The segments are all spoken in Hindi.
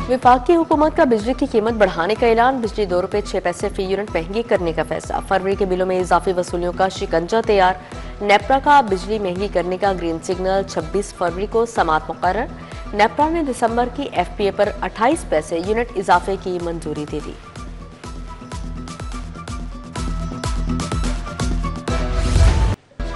वफाकी हुकूमत का बिजली की कीमत बढ़ाने का ऐलान। बिजली ₹2.06 फी यूनिट महंगी करने का फैसला। फरवरी के बिलों में इजाफी वसूलियों का शिकंजा तैयार। नेपरा का बिजली महंगी करने का ग्रीन सिग्नल। 26 फरवरी को समात मुकर्रर। नेपरा ने दिसंबर की FPA पर 28 पैसे यूनिट इजाफे की मंजूरी दे दी।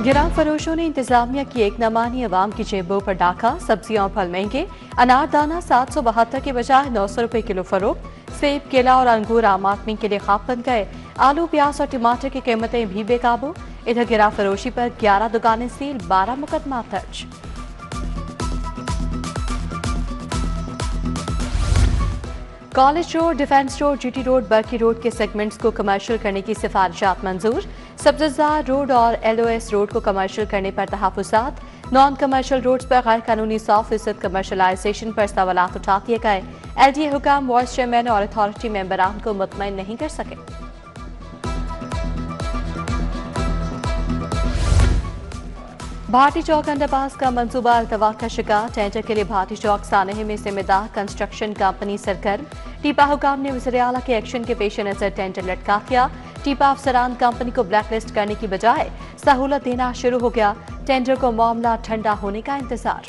गिराम फरोशों ने इंतजामिया की एक न मानी, अवाम की जेबों पर डाका। सब्जियां और फल महंगे। अनारदाना 772 के बजाय 900 रुपए किलो फरोख्त। सेब, केला और अंगूर आम आदमी के लिए ख्वाब बन गए। आलू, प्याज और टमाटर की कीमतें भी बेकाबू। इधर गिराम फरोशी पर 11 दुकानें सील, 12 मुकदमा दर्ज। College road, defence road, GT road, Barki road के सेगमेंट्स को कमर्शियल करने की सिफारिशात मंजूर। सब्जजार रोड और LOS रोड को कमर्शियल करने पर तहफुजात। नॉन कमर्शियल रोड्स पर गैर कानूनी 100% कमर्शलाइजेशन पर सवालात उठा दिए गए। LDA हुकाम वाइस चेयरमैन और अथॉरिटी मेंबरान को मुतमईन नहीं कर सके। भाटी चौक अंडरपास का मंसूबा अल्तवा का शिकार। टेंडर के लिए भाटी चौक सानहे में जिम्मेदार कंस्ट्रक्शन कंपनी सरगर्म। टीपा हुकाम ने वज़ीर आला के एक्शन के पेश नजर टेंडर लटका दिया। टीपा अफसरान कंपनी को ब्लैकलिस्ट करने की बजाय सहूलत देना शुरू हो गया। टेंडर को मामला ठंडा होने का इंतजार।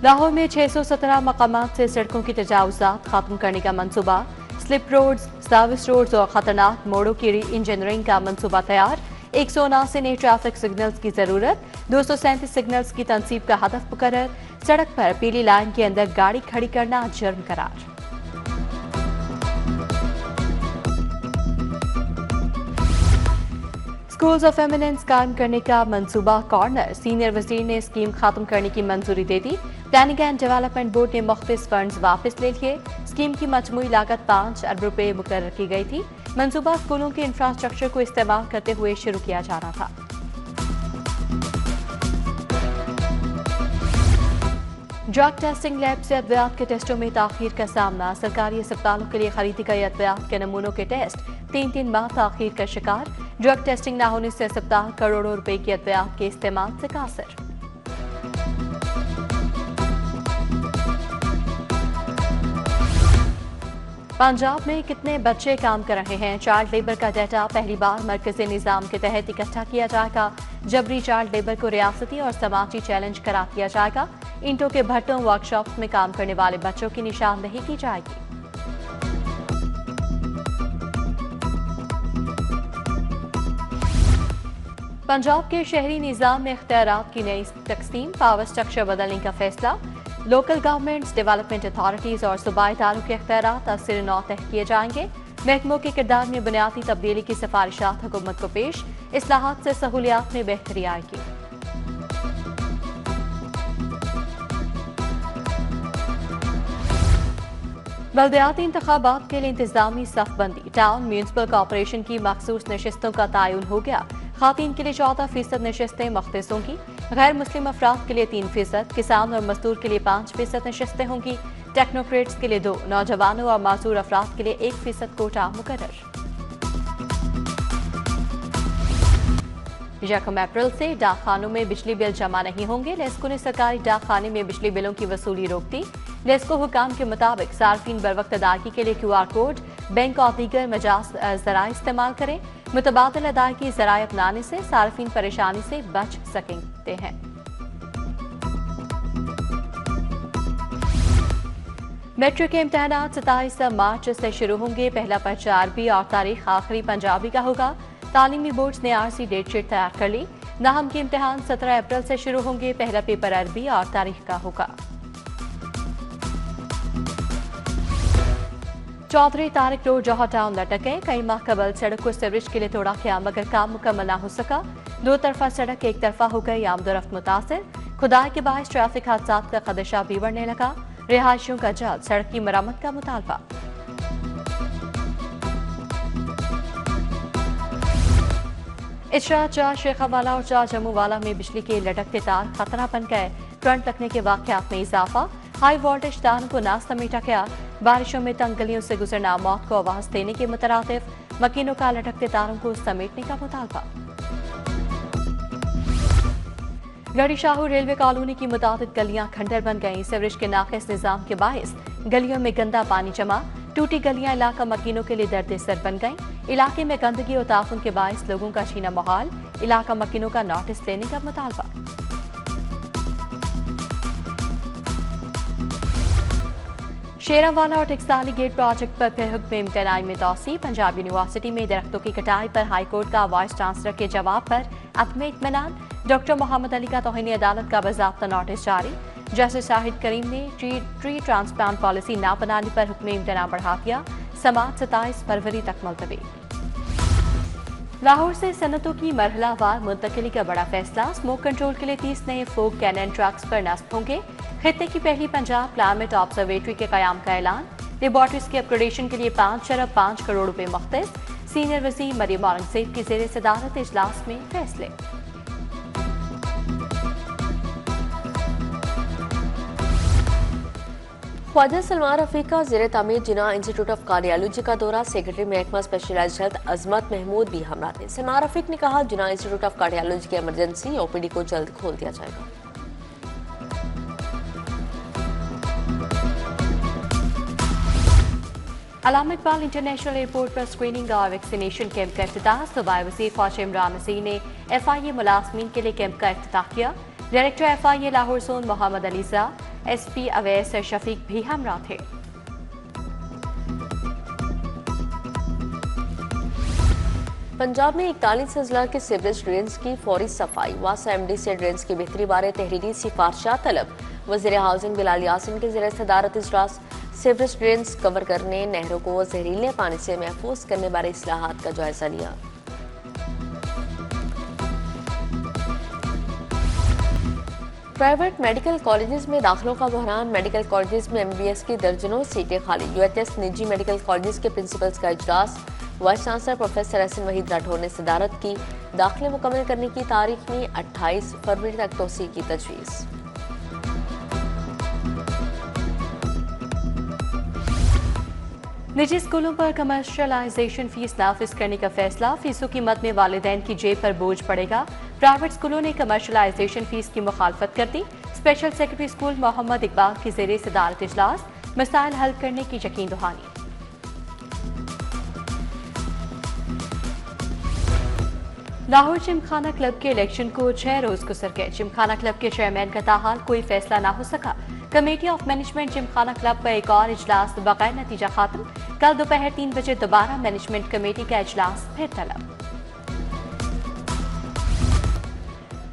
लाहौर में 617 मकामात से सड़कों की तजावुजात खत्म करने का मंसूबा। स्लिप रोड्स, सर्विस रोड्स और खतरनाक मोड़ों की री इंजीनियरिंग का मंसूबा तैयार। 179 नए ट्रैफिक सिग्नल्स की जरूरत। 237 सिग्नल्स की तनसीब का हदफ मुकर्रर। सड़क पर पीली लाइन के अंदर गाड़ी खड़ी करना जुर्म करार। स्कूल्स ऑफ एमिनेंस कायम करने का मंसूबा। कॉर्नर, सीनियर वजीर ने स्कीम खत्म करने की मंजूरी दे दी। प्लानिंग एंड डेवलपमेंट बोर्ड ने मुख्तलिफ फंड्स वापस ले लिए। स्कीम की मजमूई लागत 5 अरब रुपए मुकर्रर की गई थी। मंसूबा स्कूलों के इंफ्रास्ट्रक्चर को इस्तेमाल करते हुए शुरू किया जाना था। ड्रग टेस्टिंग लैब से अद्वियात के टेस्टों में ताखीर का सामना। सरकारी अस्पतालों के लिए खरीदी गई अद्वियात के नमूनों के टेस्ट 3 माह ताखीर का शिकार। ड्रग टेस्टिंग न होने से अस्पताल करोड़ों रुपए की अद्वियात के इस्तेमाल से कासिर। पंजाब में कितने बच्चे काम कर रहे हैं? चाइल्ड लेबर का डाटा पहली बार मरकजी निजाम के तहत इकट्ठा किया जाएगा। जबरी चाइल्ड लेबर को रियासती और समाजी चैलेंज करार दिया जाएगा। ईंटों के भट्टों, वर्कशॉप में काम करने वाले बच्चों की निशानदेही की जाएगी। पंजाब के शहरी निजाम में इख्तियारात की नई तकसीम। पावर स्ट्रक्चर बदलने का फैसला। लोकल गवर्नमेंट्स, डेवलपमेंट अथॉरिटीज और सूबाई इदारों के इख्तियारात असर नौ तय किए जाएंगे। महकमों के किरदार में बुनियादी तब्दीली की सिफारिशात हुकूमत को पेश। इस्लाहात से सहूलियात में बेहतरी आएगी। बल्दियाती इंतखाबात के लिए इंतजामी सफबंदी। टाउन म्यूनिसिपल कॉर्पोरेशन की मखसूस नशिस्तों का तयन हो गया। खातीन के लिए 14% नशिस्तें मख्तसों की। गैर मुस्लिम अफराद के लिए 3%, किसान और मजदूर के लिए 5% नशिस्तें होंगी। टेक्नोक्रेट्स के लिए 2, नौजवानों और माजूर अफराद के लिए 1% कोटा मुकर्रर। 1 अप्रैल से डाकखानों में बिजली बिल जमा नहीं होंगे। लेस्को ने सरकारी डाकखाने में बिजली बिलों की वसूली रोक दी। लेस्को हुकाम के मुताबिक सार्फिन बरवक्त अदायगी के लिए QR कोड, बैंक और दीगर मजाज जराए इस्तेमाल करें। मुतबादिल अदायगी जराए अपनाने से सार्फिन परेशानी से बच सकते हैं। मेट्रिक के इम्तहानात 27 मार्च से शुरू होंगे। पहला पर्चा अरबी और तारीख आखिरी पंजाबी का होगा। तालीमी बोर्ड ने RC डेटशीट तैयार कर ली। नाहम के इम्तिहान 17 अप्रैल से शुरू होंगे। पहला पेपर अरबी और तारीख का होगा। चौधरी तारिक रोड जौहर टाउन लटके। कई माह कबल सड़क को सीवरेज के लिए तोड़ा गया मगर काम मुकम्मल न हो सका। 2 तरफा सड़क एक तरफा हो गई। आमदोरफ्त मुतासिर। खुदाई के बायस ट्रैफिक हादसात का खदशा भी बढ़ने लगा। रिहायशियों का जल्द सड़क की मरम्मत का मुतालबा। इशरा चार शेखावाला और चार जम्मूवाला में बिजली के लटकते तार खतरा बन गए। करंट लगने के वाकयात में इजाफा। हाई वोल्टेज तारों को ना समेटा गया। बारिशों में तंग गलियों से गुजरना मौत को आवाज देने के मुतरातिफ। मकीनों का लटकते तारों को समेटने का मुतालबा। गढ़ी शाहू रेलवे कॉलोनी की मुताबिक गलियां खंडर बन गईं। सीवरेज के नाकिस निजाम के बायस गलियों में गंदा पानी जमा, टूटी गलियां इलाका मकीनों के लिए दर्द सर बन गईं। इलाके में गंदगी और ताफुन के बायस लोगों का छीना माहौल, इलाका मकीनों का नोटिस लेने का मुतालबा। शेरावाला और टेक्साली गेट प्रोजेक्ट पर फिर हुक्म इम्तनाई में तौसी। पंजाब यूनिवर्सिटी में दरख्तों की कटाई पर हाईकोर्ट का वाइस चांसलर के जवाब पर अदम इत्मीनान। डॉक्टर मोहम्मद अली का तौहीन अदालत का बाज़ाब्ता नोटिस जारी। जस्टिस शाहिद करीम ने ट्री ट्रांसप्लांट पॉलिसी न बनाने पर हुक्म इम्तना बढ़ा दिया। समाअत 27 फरवरी तक मुलतवी। लाहौर से सनतों की मरहलावार मुंतकिली का बड़ा फैसला। स्मोक कंट्रोल के लिए 30 नए फोक कैनन ट्रक्स पर नस्ब होंगे। खित्ते की पहली पंजाब क्लाइमेट ऑब्जर्वेटरी के कयाम का ऐलान। लेबॉर्टरीज की अपग्रेडेशन के लिए 5 करोड़ रुपए मुख्तस। सीनियर वज़ीर मरियम औरंगज़ेब की ज़ेर सदारत इजलास में फैसले। ख्वाजा सलमान रफीक का ज़ेर तामीर जिना इंस्टीट्यूट ऑफ कार्डियोलॉजी का दौरा। सेक्रेटरी महकमा स्पेशलाइज्ड हेल्थ अजमत महमूद भी हमरा थे। सलमान रफीक ने कहा, जिना इंस्टीट्यूट ऑफ कार्डियोलॉजी की इमरजेंसी ओपीडी को जल्द खोल दिया जाएगा। अलामा इकबाल इंटरनेशनल एयरपोर्ट पर स्क्रीनिंग और वैक्सीनेशन कैंप का इफ्तिताह। सूबाई वज़ीर ख्वाजा इमरान नसीर ने FIA मुलाजमीन के लिए कैंप का इफ्तिताह किया। Director FIA Lahore zone Mohammad Ali Shah, SP Awais Shafiq भी हमरा थे। पंजाब में 41 अजला के सीवरेज ड्रेन्स की फौरी सफाई। वासा MD से ड्रेन्स की बेहतरी बारे तहरीरी सिफारिशात तलब। वज़ीर हाउसिंग बिलाल यासिन के ज़ेर सदारत इजलास। सीवरेज ड्रेन्स कवर करने, नहरों को जहरीले पानी से महफूज करने बारे इस्लाहात का जायजा लिया। प्राइवेट मेडिकल कॉलेजेस में दाखिलों का बहरान। मेडिकल कॉलेजेस में MBS की दर्जनों सीटें खाली। UHS निजी मेडिकल कॉलेजेस के प्रिंसिपल्स का इजलास। Vice chancellor professor Hasan Waheed Rathore ने सदारत की। दाखिले मुकम्मल करने की तारीख में 28 फरवरी तक तोसी की तजवीज़। निजी स्कूलों पर कमर्शलाइजेशन फीस नाफिज करने का फैसला। फीसों की मद में वालिदैन की जेब पर बोझ पड़ेगा। प्राइवेट स्कूलों ने कमर्शलाइजेशन फीस की मुखालफत कर दी। Special secretary school Mohammad Iqbal की ज़ेर सदारत इजलास। मसाइल हल करने की यकीन दहानी। लाहौर जिमखाना क्लब के इलेक्शन को 6 रोज गुजर गए। जिमखाना क्लब के चेयरमैन का ताहाल कोई फैसला ना हो सका। Committee of management Gymkhana club का एक और इजलास बगैर नतीजा खात्म। कल दोपहर 3 बजे दोबारा मैनेजमेंट कमेटी का इजलास फिर तलब।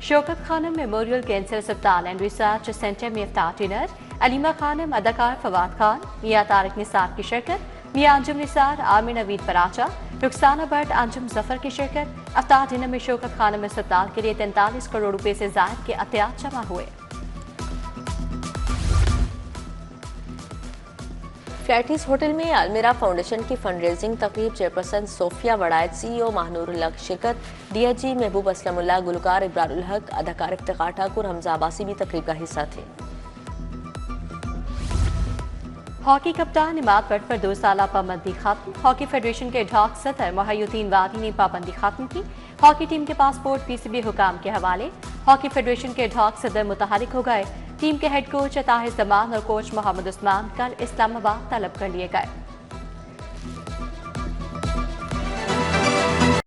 शौकत खानम मेमोरियल कैंसर अस्पताल एंड रिसर्च सेंटर में इफ्तार डिनर। अलीमा खानम, अदाकार फवाद खान, मियां तारिक निसार की शिरकत। मियां अंजुम निसार, आमिर नवीद पराचा, रुखसाना भट्ट, अंजुम जफर की शिरकत। इफ्तार डिनर में शौकत खानम अस्पताल के लिए 43 करोड़ रुपए से जायद के अतियात जमा हुए। फ्लैटिस होटल में अलमीरा फाउंडेशन की फंड रेजिंग तकरीब। चेयरपर्सन सोफिया वड़ायत, CEO महानूरुल्लाह की शिरकत। DIG महबूब असलमुल्लाह, गुलकार इब्रारुल हक, अदाकार इफ्तिखार ठाकुर, हमजा अब्बासी भी तकरीब का हिस्सा थे। हॉकी कप्तान इमाद भट्ट पर 2 साला पाबंदी खत्म। हॉकी फेडरेशन के ढाक सदर मोहयुद्दीन वादी ने पाबंदी खत्म की। हॉकी टीम के पासपोर्ट PCB हुकाम के हवाले। हॉकी फेडरेशन के ढाक सदर मुतहरिक हो गए। टीम के हेड कोच अताहिर जमान और कोच मोहम्मद उस्मान कल इस्लामाबाद तलब कर लिए गए।